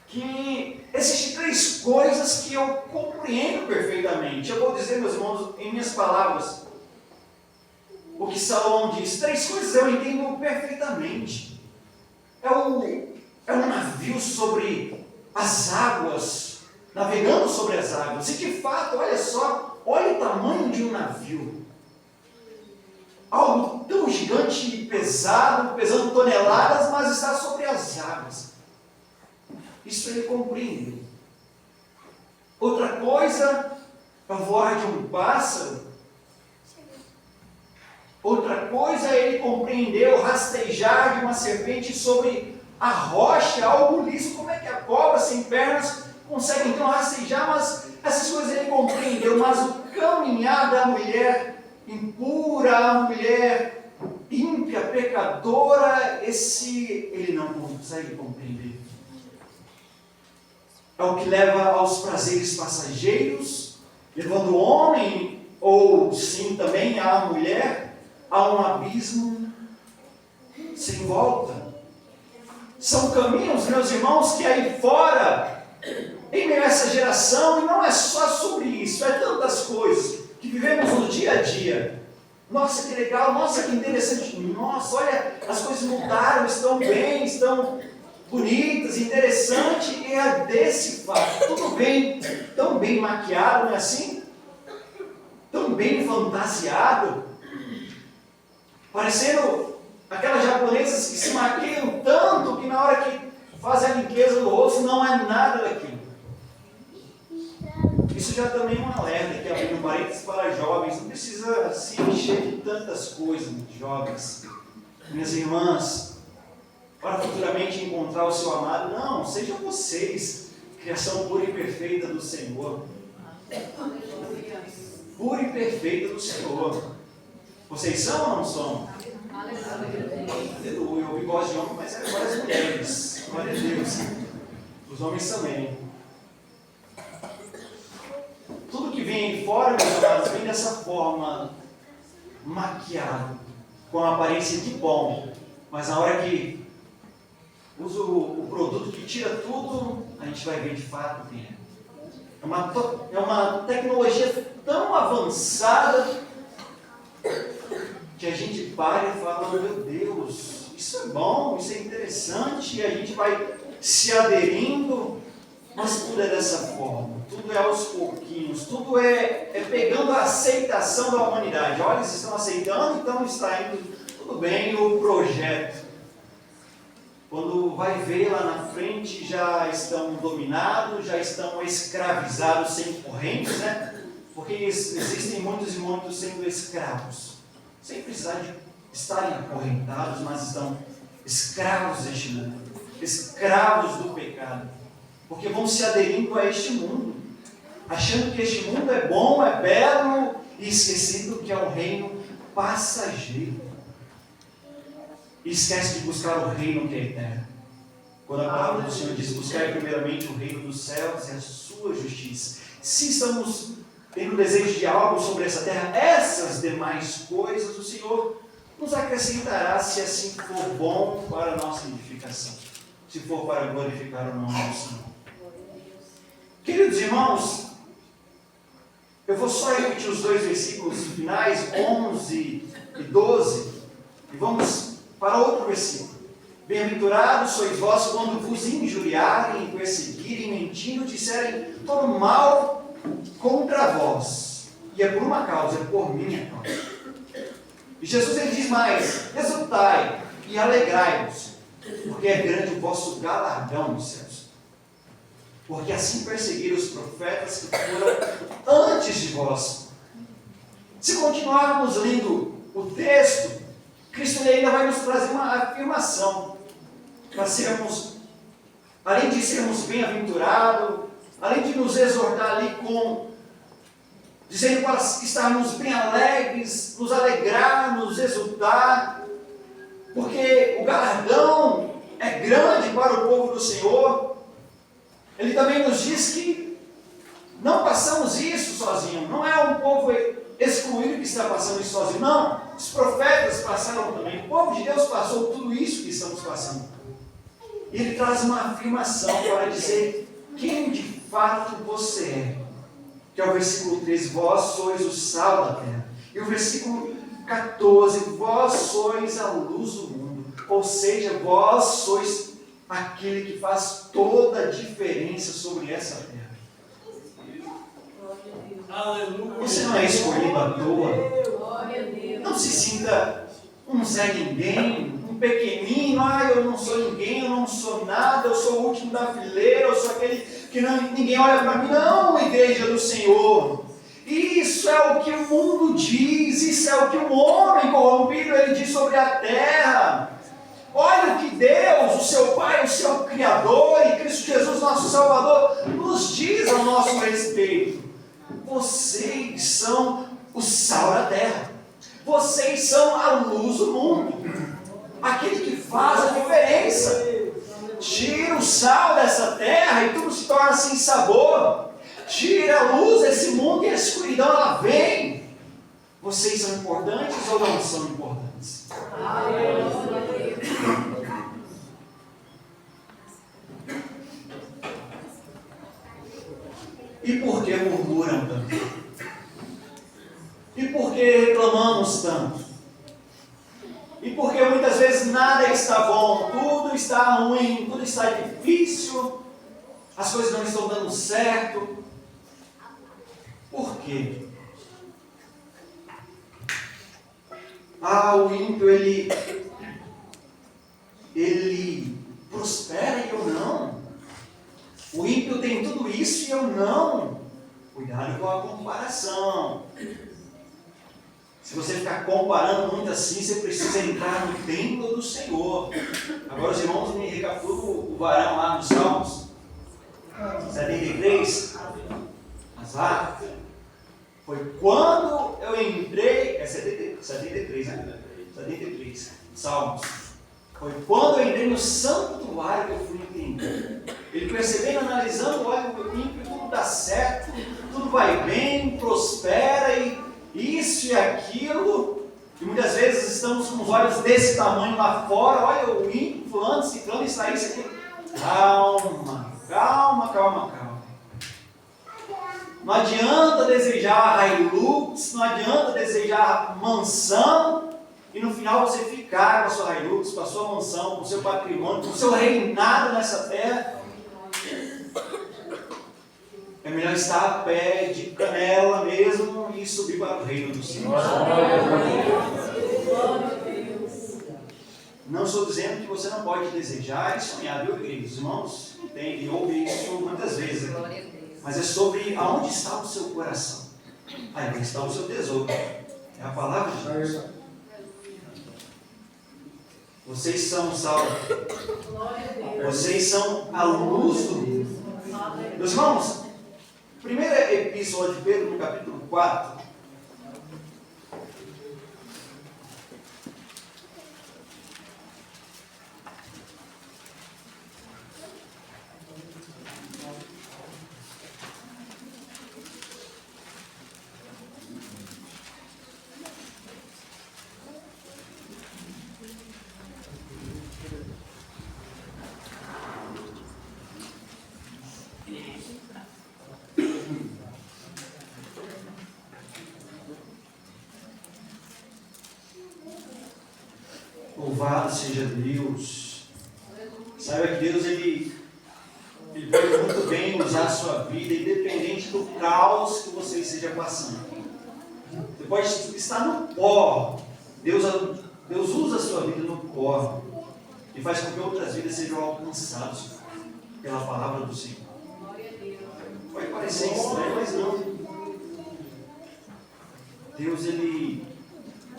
que existem três coisas que eu compreendo perfeitamente. Eu vou dizer, meus irmãos, em minhas palavras, o que Salomão diz. Três coisas eu entendo perfeitamente. É um navio sobre as águas, navegando sobre as águas. E de fato, olha só, olha o tamanho de um navio. Algo tão gigante e pesado, pesando toneladas, mas está sobre as águas. Isso ele compreendeu. Outra coisa é o voar de um pássaro. Outra coisa é ele compreendeu rastejar de uma serpente sobre a rocha, algo liso. Como é que a cobra sem pernas consegue então rastejar? Mas essas coisas ele compreendeu. Mas o caminhar da mulher impura, a mulher ímpia, pecadora, ele não consegue compreender. É o que leva aos prazeres passageiros, levando o homem, ou sim também a mulher, a um abismo sem volta. São caminhos, meus irmãos, que aí fora, em meio a essa geração, e não é só sobre isso, é tantas coisas que vivemos no dia a dia. Nossa, que legal, nossa, que interessante, nossa, olha, as coisas mudaram, estão bem, estão bonitas, interessante, e é desse fato, tudo bem, tão bem maquiado, não é assim? Tão bem fantasiado, parecendo aquelas japonesas que se maquiam tanto que na hora que fazem a limpeza do rosto não é nada daquilo. Isso já também é um alerta, que abrindo parênteses para jovens, não precisa se encher de tantas coisas, jovens. Minhas irmãs, para futuramente encontrar o seu amado. Não, sejam vocês, criação pura e perfeita do Senhor. Pura e perfeita do Senhor. Vocês são ou não são? Aleluia. O bigode de homem, mas agora as mulheres. Glória a Deus. Os homens também. Tudo que vem aí fora, meus amados, vem dessa forma, maquiado, com a aparência de bom. Mas na hora que usa o produto que tira tudo, a gente vai ver de fato quem é. É uma tecnologia tão avançada que a gente para e fala, meu Deus, isso é bom, isso é interessante, e a gente vai se aderindo, mas tudo é dessa forma, tudo é aos pouquinhos, tudo é pegando a aceitação da humanidade. Olha, eles estão aceitando, então está indo tudo bem o projeto. Quando vai ver lá na frente, já estão dominados, já estão escravizados sem correntes, né? Porque existem muitos e muitos sendo escravos, sem precisar de estarem acorrentados, mas estão escravos deste mundo, escravos do pecado, porque vão se aderindo a este mundo, achando que este mundo é bom, é belo, e esquecendo que é um reino passageiro. E esquece de buscar o reino que é eterno. Quando a palavra do Senhor diz, buscar primeiramente o reino dos céus e a sua justiça. Se estamos tendo desejo de algo sobre essa terra, essas demais coisas o Senhor nos acrescentará, se assim for bom para a nossa edificação, se for para glorificar o nome do Senhor. Queridos irmãos, eu vou só repetir os dois versículos finais, 11 e 12, e vamos para outro versículo. Bem-aventurados sois vós quando vos injuriarem, perseguirem, mentindo, disserem todo mal contra vós. E é por uma causa, é por minha causa. E Jesus ele diz mais, exultai e alegrai-vos, porque é grande o vosso galardão nos céus. Porque assim perseguiram os profetas que foram antes de vós. Se continuarmos lendo o texto, Cristo ainda vai nos trazer uma afirmação, para sermos, além de sermos bem-aventurados, além de nos exortar ali dizendo para estarmos bem alegres, nos alegrar, nos exultar, porque o galardão é grande para o povo do Senhor. Ele também nos diz que não passamos isso sozinhos, não é um povo excluído que está passando isso sozinho, não. Os profetas passaram também, o povo de Deus passou tudo isso que estamos passando. E ele traz uma afirmação para dizer quem de fato você é, que é o versículo 13, vós sois o sal da terra, e o versículo 14, vós sois a luz do mundo, ou seja, vós sois aquele que faz toda a diferença sobre essa terra. Você não é escolhido à toa. Não se sinta um Zé Ninguém, um pequenino, eu não sou ninguém, eu não sou nada, eu sou o último da fileira, eu sou aquele que ninguém olha para mim. Não, igreja do Senhor. Isso é o que o mundo diz, isso é o que o homem corrompido ele diz sobre a terra. Olha o que Deus, o seu Pai, o seu Criador e Cristo Jesus, nosso Salvador, nos diz ao nosso respeito. Vocês são o sal da terra. Vocês são a luz do mundo. Aquele que faz a diferença. Tira o sal dessa terra e tudo se torna sem sabor. Tira a luz desse mundo e a escuridão ela vem. Vocês são importantes ou não são importantes? E por que murmuram tanto? E por que reclamamos tanto? E por que muitas vezes nada está bom, tudo está ruim, tudo está difícil, as coisas não estão dando certo? Por quê? O ímpio ele prospera e eu não. O ímpio tem tudo isso e eu não. Cuidado com a comparação. Se você ficar comparando muito assim, você precisa entrar no templo do Senhor. Agora os irmãos me recapitulam o varão lá nos Salmos 73. Azar. Foi quando eu entrei. É 73, né? 73. Salmos. Foi quando eu entrei no santuário que eu fui entender. Ele percebendo, analisando, olha, o ímpio, tudo dá certo, tudo vai bem, prospera e isso e aquilo. E muitas vezes estamos com os olhos desse tamanho lá fora. Olha, o ímpio, fulano, ciclano, isso aí, isso aqui. Calma, calma, calma, calma. Não adianta desejar Hilux, não adianta desejar mansão e no final você ficar com a sua Hilux, com a sua mansão, com o seu patrimônio, com o seu reinado nessa terra. É melhor estar a pé de canela mesmo e subir para o reino do Senhor. Não estou dizendo que você não pode desejar e sonhar, viu, queridos irmãos? Entende? Ouve isso muitas vezes aqui. Mas é sobre aonde está o seu coração. Aí está o seu tesouro. É a palavra de Deus. Vocês são sal. Vocês são a luz do mundo. Meus irmãos, primeira epístola de Pedro, no capítulo 4. Louvado seja Deus. Saiba que Deus ele pode muito bem usar a sua vida, independente do caos que você esteja passando. Você pode estar no pó. Deus usa a sua vida no pó e faz com que outras vidas sejam alcançadas pela palavra do Senhor. Pode parecer estranho, mas não. Deus ele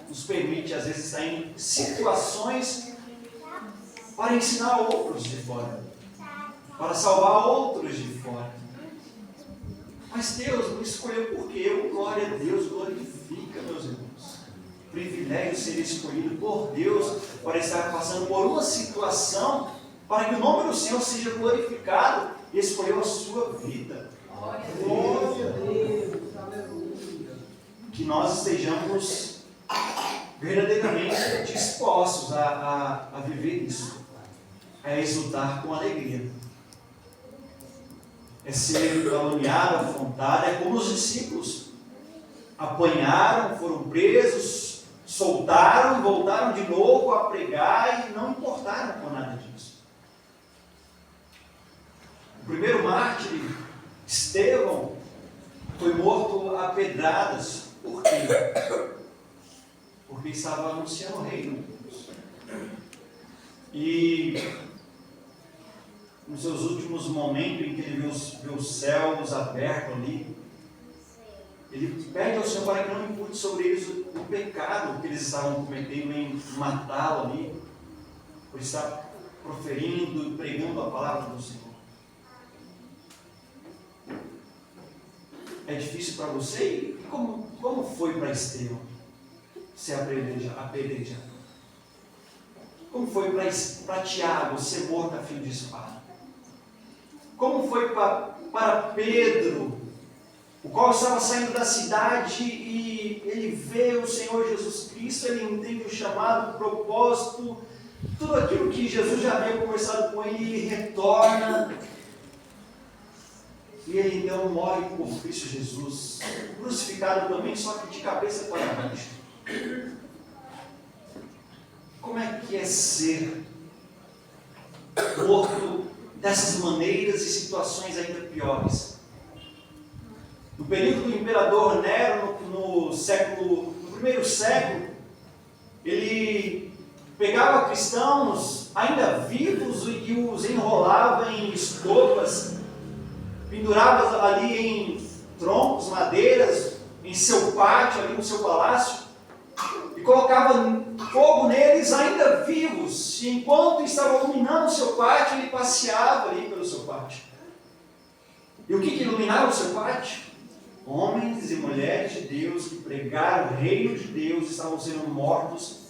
nos permite, às vezes, estar em situações para ensinar outros de fora, para salvar outros de fora. Mas Deus me escolheu porque eu, glória a Deus, glorifica, meus irmãos. Privilégio ser escolhido por Deus para estar passando por uma situação para que o nome do Senhor seja glorificado e escolheu a sua vida. Glória a Deus. Que nós estejamos verdadeiramente dispostos a viver isso, é exultar com alegria, é ser caluniado, afrontado, é como os discípulos apanharam, foram presos, soltaram e voltaram de novo a pregar e não importaram com nada disso. O primeiro mártir, Estevão, foi morto a pedradas. Por quê? Porque estava anunciando o reino de Deus. E nos seus últimos momentos em que ele vê os céus abertos ali, ele pede ao Senhor para que não impute sobre eles o pecado que eles estavam cometendo em matá-lo ali, por estar proferindo e pregando a palavra do Senhor. É difícil para você? E como foi para Estevão ser apedrejado? Como foi para Tiago ser morto a fio de espada? Como foi para Pedro, o qual estava saindo da cidade e ele vê o Senhor Jesus Cristo, ele entende o chamado, o propósito, tudo aquilo que Jesus já havia conversado com ele, ele retorna. E ele então morre por Cristo Jesus, crucificado também, só que de cabeça para baixo. Como é que é ser morto dessas maneiras e situações ainda piores? No período do imperador Nero, no primeiro século, ele pegava cristãos ainda vivos e os enrolava em estopas, pendurava ali em troncos, madeiras, em seu pátio, ali no seu palácio, colocava fogo neles ainda vivos. E enquanto estava iluminando o seu pátio, ele passeava ali pelo seu pátio. E o que iluminava o seu pátio? Homens e mulheres de Deus que pregaram o reino de Deus estavam sendo mortos,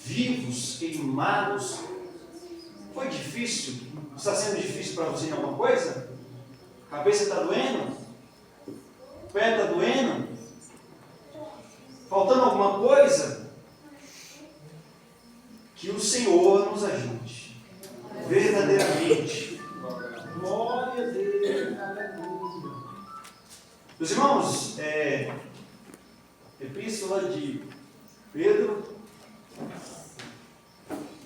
vivos, queimados. Foi difícil? Está sendo difícil para você em alguma coisa? A cabeça está doendo? O pé está doendo? Faltando alguma coisa? Que o Senhor nos ajude. Verdadeiramente. Glória a Deus. Aleluia. Meus irmãos, Epístola de Pedro,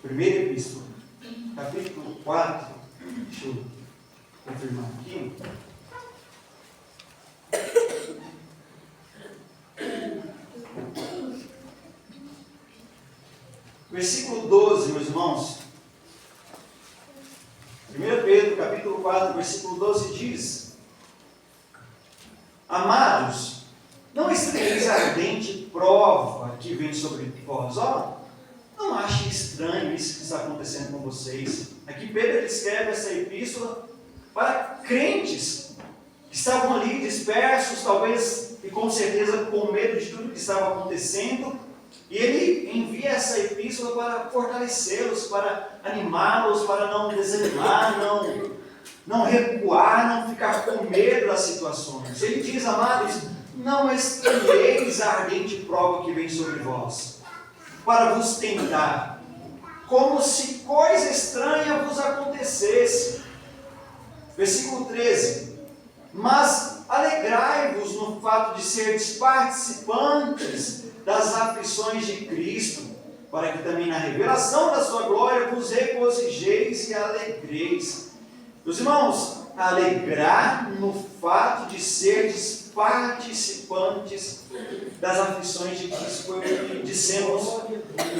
primeira epístola, capítulo 4, deixa eu confirmar aqui. Versículo 12, meus irmãos. 1 Pedro, capítulo 4, versículo 12 diz: Amados, não estreis a ardente prova que vem sobre vós. Não achem estranho isso que está acontecendo com vocês. Aqui Pedro escreve essa epístola para crentes que estavam ali dispersos, talvez e com certeza com medo de tudo que estava acontecendo. E ele envia essa epístola para fortalecê-los, para animá-los, para não desanimar, não recuar, não ficar com medo das situações. Ele diz: amados, não estranheis a ardente prova que vem sobre vós, para vos tentar, como se coisa estranha vos acontecesse. Versículo 13: Mas alegrai-vos no fato de seres participantes das aflições de Cristo, para que também na revelação da sua glória vos regozijeis e alegreis. Meus irmãos, alegrar no fato de seres participantes das aflições de Cristo, foi o que dissemos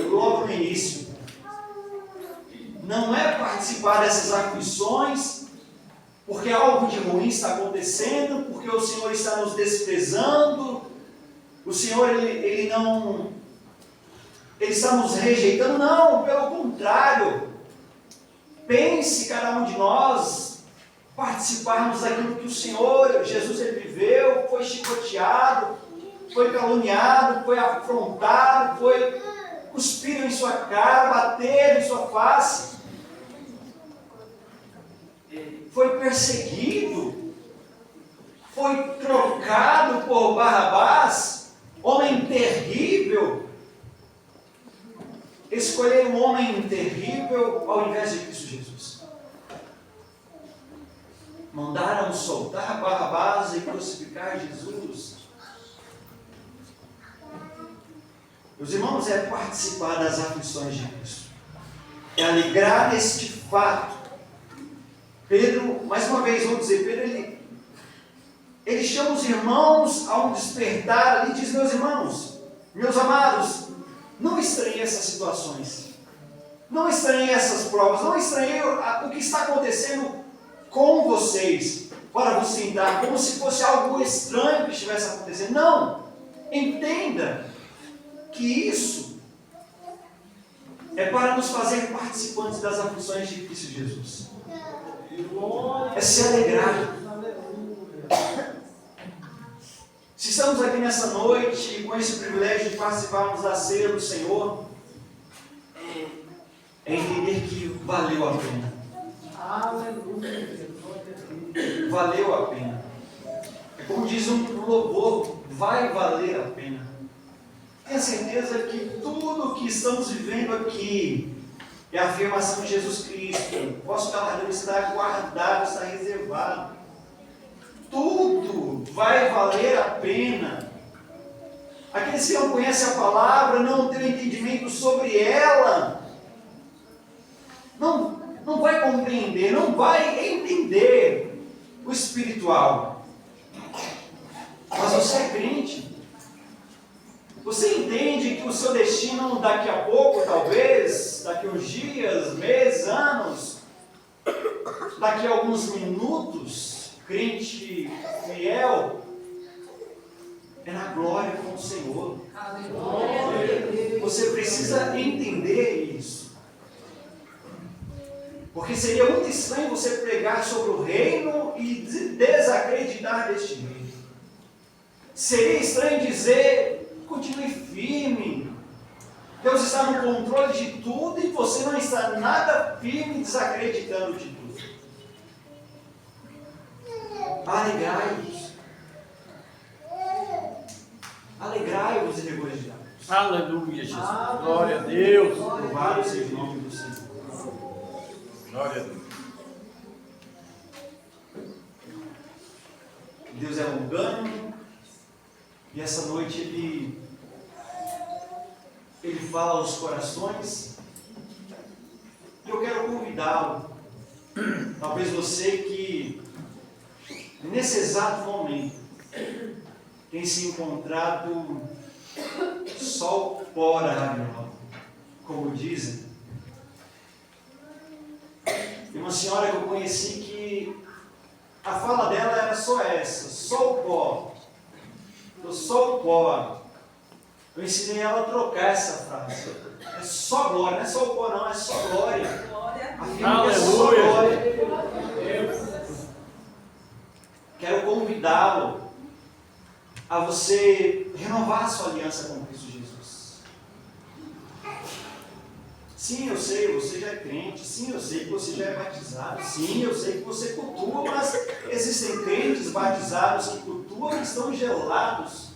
logo no início. Não é participar dessas aflições porque algo de ruim está acontecendo, porque o Senhor está nos desprezando, o Senhor ele está nos rejeitando. Não, pelo contrário. Pense cada um de nós participarmos daquilo que o Senhor Jesus ele viveu, foi chicoteado, foi caluniado, foi afrontado, foi cuspido em sua cara, bateram em sua face, foi perseguido, foi trocado por Barrabás, homem terrível. Escolher um homem terrível ao invés de Cristo Jesus. Mandaram soltar Barrabás e crucificar Jesus. Meus irmãos, é participar das aflições de Cristo, é alegrar neste fato. Pedro, mais uma vez vou dizer, Pedro ele chama os irmãos a um despertar ali, diz: meus irmãos, meus amados, não estranhem essas situações, não estranhem essas provas, não estranhem o que está acontecendo com vocês, para vos tentar, como se fosse algo estranho que estivesse acontecendo. Não, entenda que isso é para nos fazer participantes das aflições de Cristo Jesus, é se alegrar. Se estamos aqui nessa noite com esse privilégio de participarmos da ceia do Senhor, é entender que valeu a pena. Valeu a pena. É como diz um louvor: vai valer a pena. Tenha certeza que tudo que estamos vivendo aqui é a afirmação de Jesus Cristo. O vosso galardão está guardado, está reservado. Tudo vai valer a pena. Aqueles que não conhecem a palavra, não têm entendimento sobre ela, não vai compreender, não vai entender o espiritual. Mas você é crente. Você entende que o seu destino daqui a pouco, talvez, daqui a uns dias, meses, anos, daqui a alguns minutos, crente fiel, é na glória com o Senhor. Você precisa entender isso. Porque seria muito estranho você pregar sobre o reino e desacreditar deste reino. Seria estranho dizer, continue firme. Deus está no controle de tudo e você não está nada firme desacreditando de tudo. Alegrai-vos. Alegrai-vos e regozijai-vos. Aleluia, Jesus. Glória a Deus. Louvado seja o nome do Senhor. Glória a Deus. Deus é longânimo e essa noite Ele fala aos corações e eu quero convidá-lo. Talvez você que nesse exato momento tem se encontrado só o pó da rabiola, como dizem. E uma senhora que eu conheci que a fala dela era só essa, só o pó. Só o pó. Eu ensinei ela a trocar essa frase. É só glória, não é só o pó não, é só glória. Afirma que é só glória. Quero convidá-lo a você renovar a sua aliança com Cristo Jesus. Sim, eu sei, você já é crente. Sim, eu sei que você já é batizado. Sim, eu sei que você cultua, mas existem crentes batizados que cultuam e estão gelados,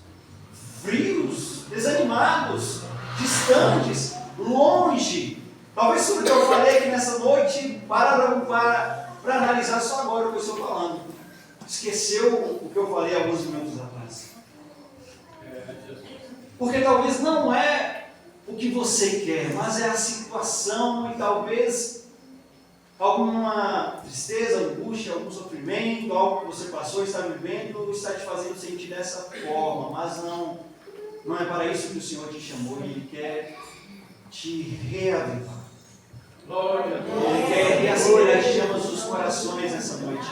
frios, desanimados, distantes, longe. Talvez tudo que eu falei aqui nessa noite, para analisar só agora o que eu estou falando. Esqueceu o que eu falei alguns minutos atrás. Porque talvez não é o que você quer, mas é a situação e talvez alguma tristeza, angústia, algum sofrimento, algo que você passou, está vivendo, está te fazendo sentir dessa forma, mas não é para isso que o Senhor te chamou e Ele quer te reavivar. Ele quer reacender as chamas dos corações nessa noite.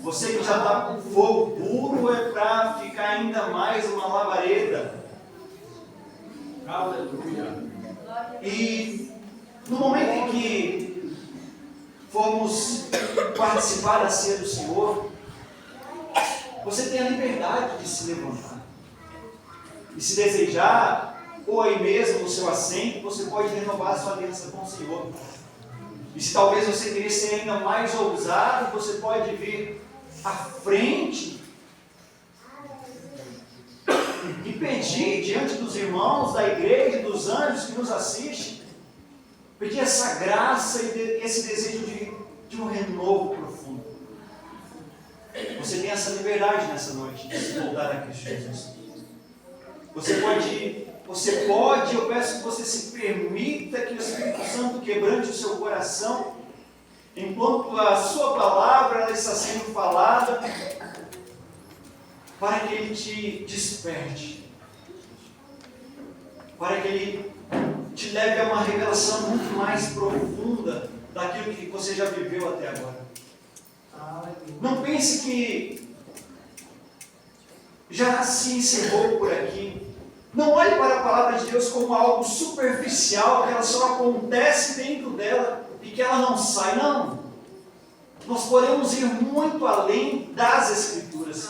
Você que já está com fogo puro é para ficar ainda mais uma labareda. Aleluia. E no momento em que formos participar da ceia do Senhor, você tem a liberdade de se levantar. E se desejar, ou aí mesmo no seu assento, você pode renovar a sua aliança com o Senhor. E se talvez você queira ser ainda mais ousado, você pode vir à frente e pedir diante dos irmãos da igreja, dos anjos que nos assistem, pedir essa graça e esse desejo de um renovo profundo. Você tem essa liberdade nessa noite de se voltar a Cristo Jesus. Você pode, eu peço que você se permita que o Espírito Santo quebrante o seu coração, enquanto a sua palavra ela está sendo falada, para que Ele te desperte, para que Ele te leve a uma revelação muito mais profunda daquilo que você já viveu até agora. Não pense que já se encerrou por aqui. Não olhe para a palavra de Deus como algo superficial, que ela só acontece dentro dela e que ela não sai. Não. Nós podemos ir muito além das Escrituras.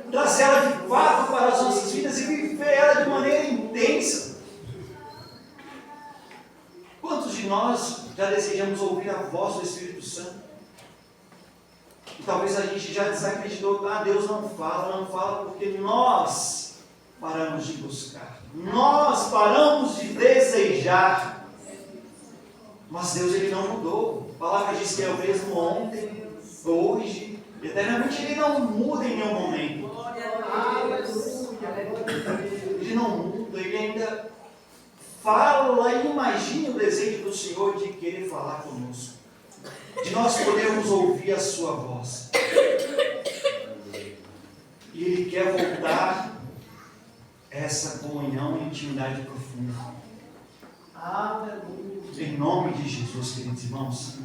Trazer ela de fato para as nossas vidas e viver ela de maneira intensa. Quantos de nós já desejamos ouvir a voz do Espírito Santo? E talvez a gente já desacreditou, Deus não fala porque nós paramos de buscar, nós paramos de desejar, mas Deus Ele não mudou. A palavra diz que é o mesmo ontem, hoje, eternamente. Ele não muda em nenhum momento. Ele não muda, Ele ainda fala e imagina o desejo do Senhor de querer falar conosco, de nós podermos ouvir a sua voz. E Ele quer voltar essa comunhão e intimidade profunda. Em nome de Jesus, queridos irmãos.